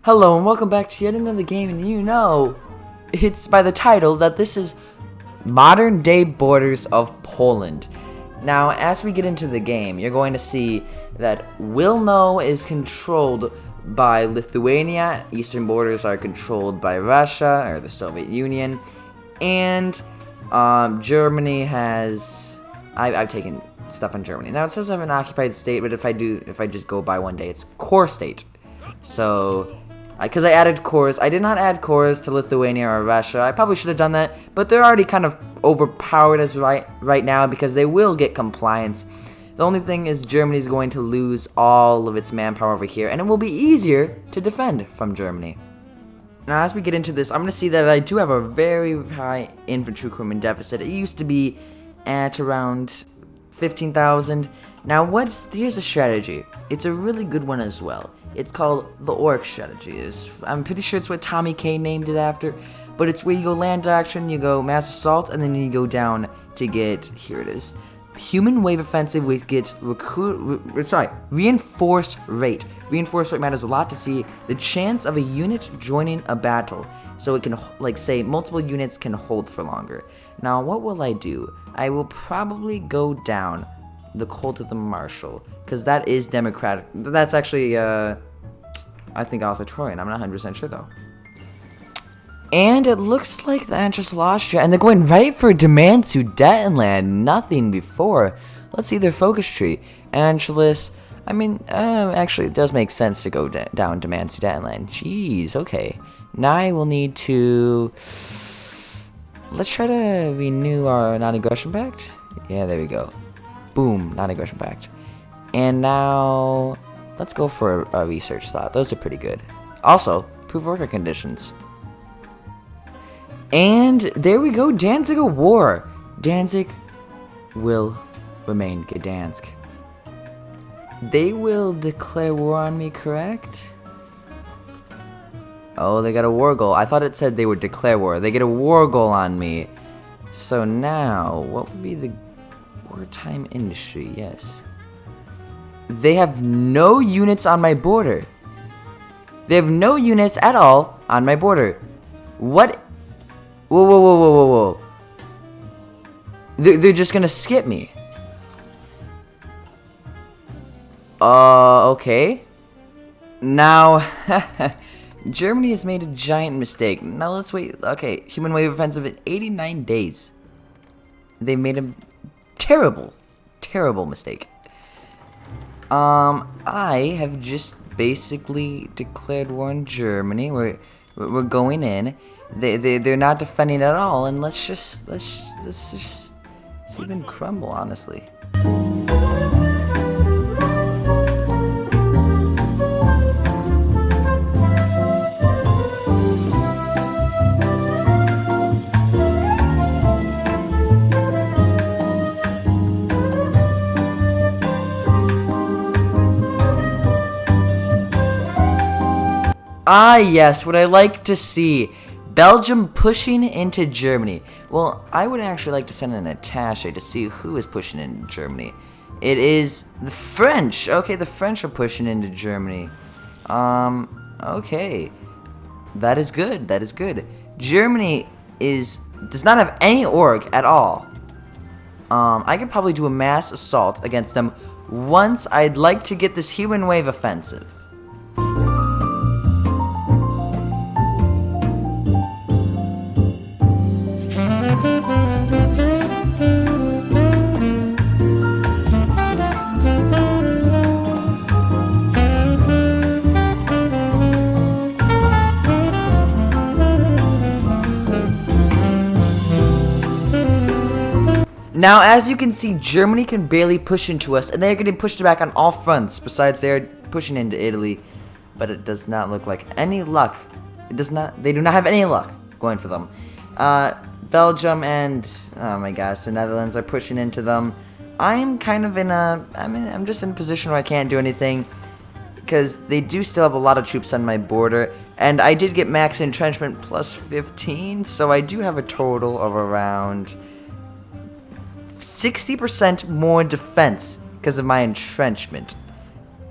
Hello and welcome back to yet another game, and you know, it's by the title that this is Modern Day Borders of Poland. Now, as we get into the game, you're going to see that Wilno is controlled by Lithuania, eastern borders are controlled by Russia, or the Soviet Union, and Germany has... I've taken stuff on Germany. Now, it says I'm an occupied state, but if I just go by one day, it's core state. So... because I added cores. I did not add cores to Lithuania or Russia. I probably should have done that, but they're already kind of overpowered as right now because they will get compliance. The only thing is Germany's going to lose all of its manpower over here, and it will be easier to defend from Germany. Now, as we get into this, I'm going to see that I do have a very high infantry equipment deficit. It used to be at around 15,000. Now, here's a strategy. It's a really good one as well. It's called the Orc strategy. I'm pretty sure it's what Tommy K named it after, but it's where you go land action, you go mass assault, and then you go down to get, here it is, human wave offensive, which gets reinforced rate. Reinforced rate matters a lot to see the chance of a unit joining a battle, so it can, like, say, multiple units can hold for longer. Now, what will I do? I will probably go down the Cult of the Marshal, because that is democratic. That's actually, I think authoritarian. I'm not 100% sure, though. And it looks like the answer's Austria, and they're going right for Demand Sudetenland, nothing before. Let's see their focus tree. Angeles, I mean, actually, it does make sense to go down Demand Sudetenland. Jeez, okay. Now I will need to... let's try to renew our non-aggression pact. Yeah, there we go. Boom, non-aggression pact. And now, let's go for a research slot. Those are pretty good. Also, improve worker conditions. And there we go, Danzig a war. Danzig will remain Gdansk. They will declare war on me, correct? Oh, they got a war goal. I thought it said they would declare war. They get a war goal on me. So now, what would be the wartime industry? Yes. They have no units on my border. They have no units at all on my border. What? Whoa, whoa, whoa, whoa, whoa, whoa. They're just gonna skip me. Okay. Now, Germany has made a giant mistake. Now let's wait. Okay, human wave offensive at 89 days. They made a terrible, terrible mistake. I have just basically declared war on Germany. We're going in. They're not defending at all, and let's just see them crumble, honestly. Ah, yes, what I like to see. Belgium pushing into Germany. Well, I would actually like to send an attaché to see who is pushing into Germany. It is the French. Okay, the French are pushing into Germany. Okay. That is good. That is good. Germany does not have any org at all. I could probably do a mass assault against them once I'd like to get this human wave offensive. Now, as you can see, Germany can barely push into us, and they're getting pushed back on all fronts. Besides, they're pushing into Italy, but it does not look like any luck. They do not have any luck going for them. Belgium and, oh my gosh, the Netherlands are pushing into them. I'm kind of I'm just in a position where I can't do anything, because they do still have a lot of troops on my border, and I did get max entrenchment plus 15, so I do have a total of around 60% more defense because of my entrenchment,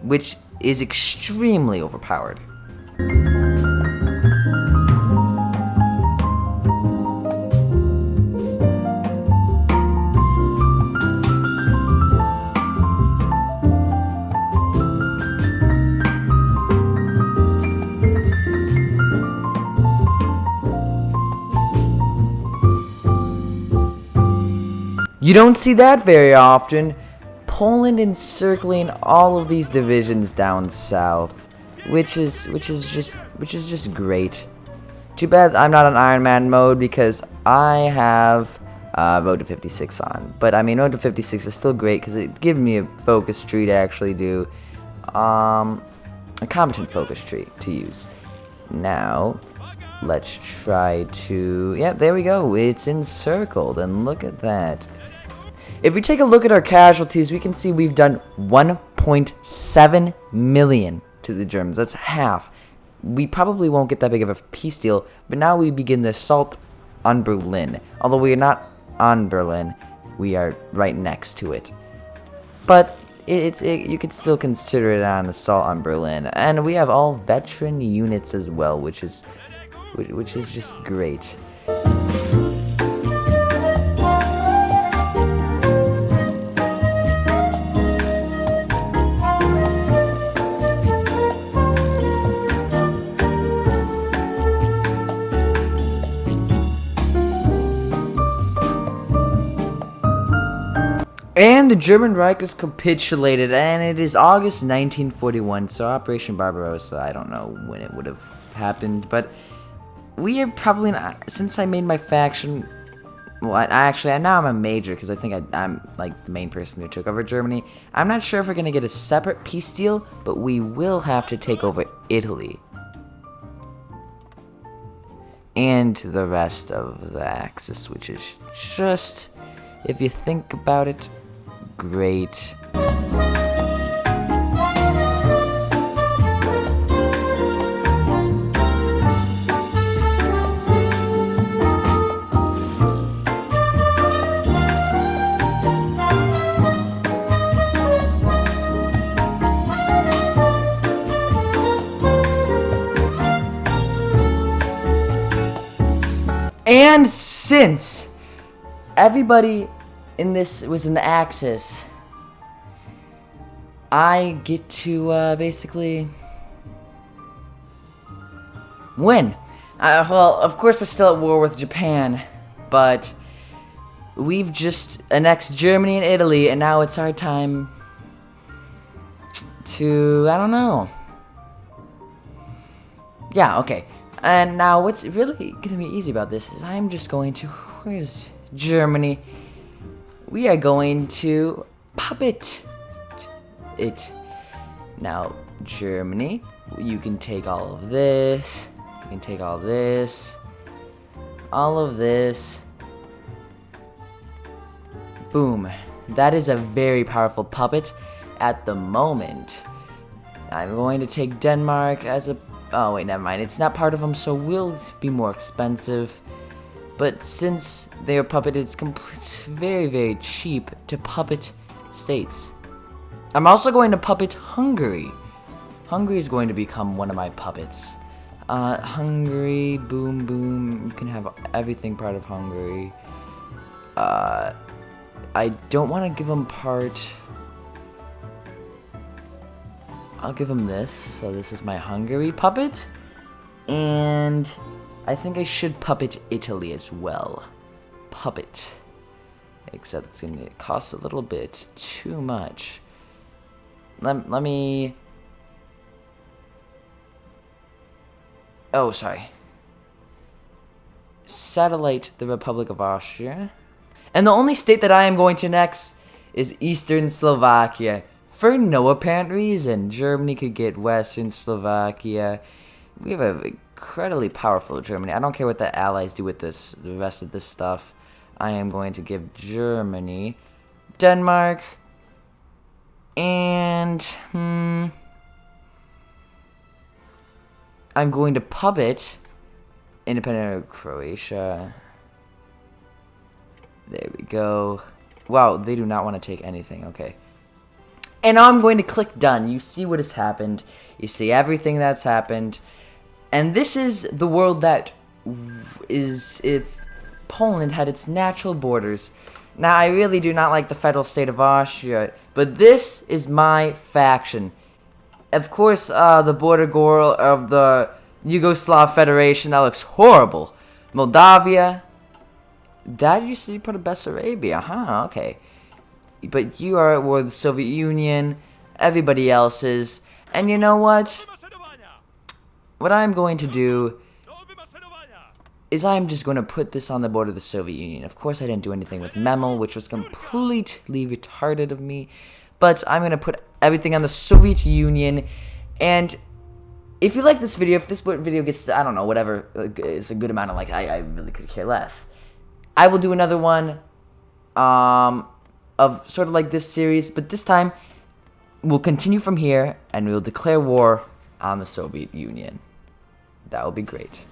which is extremely overpowered. You don't see that very often. Poland encircling all of these divisions down south, which is just great. Too bad I'm not on Iron Man mode because I have Road to 56 on. But I mean, Road to 56 is still great because it gives me a focus tree to actually do, a competent focus tree to use. Now, let's try to, yeah, there we go. It's encircled, and look at that. If we take a look at our casualties, we can see we've done 1.7 million to the Germans. That's half. We probably won't get that big of a peace deal, but now we begin the assault on Berlin. Although we are not on Berlin, we are right next to it. But you could still consider it an assault on Berlin. And we have all veteran units as well, which is just great. And the German Reich has capitulated, and it is August 1941, so Operation Barbarossa, I don't know when it would have happened, but we are probably not, since I made my faction, well, now I'm a major, because I think I'm, like, the main person who took over Germany. I'm not sure if we're going to get a separate peace deal, but we will have to take over Italy. And the rest of the Axis, which is just, if you think about it, great. And since everybody in this was in the Axis, I get to basically win. Well, of course we're still at war with Japan, but we've just annexed Germany and Italy, and now it's our time to, I don't know. Yeah, okay. And now what's really gonna be easy about this is I'm just going to, where's Germany? We are going to puppet it. Now, Germany, you can take all of this. You can take all this. All of this. Boom. That is a very powerful puppet at the moment. I'm going to take Denmark as a... Oh, wait, never mind. It's not part of them, so will be more expensive. But since they are puppeted, it's very, very cheap to puppet states. I'm also going to puppet Hungary. Hungary is going to become one of my puppets. Hungary, boom, boom. You can have everything part of Hungary. I don't want to give them part... I'll give them this. So this is my Hungary puppet. And I think I should puppet Italy as well. Puppet. Except it's going to cost a little bit too much. Let me... Oh, sorry. Satellite the Republic of Austria. And the only state that I am going to next is Eastern Slovakia. For no apparent reason. Germany could get Western Slovakia. We have an incredibly powerful Germany. I don't care what the allies do with this, the rest of this stuff. I am going to give Germany, Denmark, and I'm going to puppet independent of Croatia. There we go. Wow, they do not want to take anything. Okay. And now I'm going to click done. You see what has happened. You see everything that's happened. And this is the world that is if Poland had its natural borders. Now, I really do not like the federal state of Austria, but this is my faction. Of course, the border gore of the Yugoslav Federation, that looks horrible. Moldavia That used to be part of Bessarabia, huh? Okay. But you are at war with the Soviet Union, everybody else is, and you know what? What I'm going to do is I'm just going to put this on the border of the Soviet Union. Of course, I didn't do anything with Memel, which was completely retarded of me, but I'm going to put everything on the Soviet Union, and if you like this video, if this video gets, I don't know, whatever, is a good amount of like, I really could care less. I will do another one of sort of like this series, but this time we'll continue from here and we'll declare war on the Soviet Union. That will be great.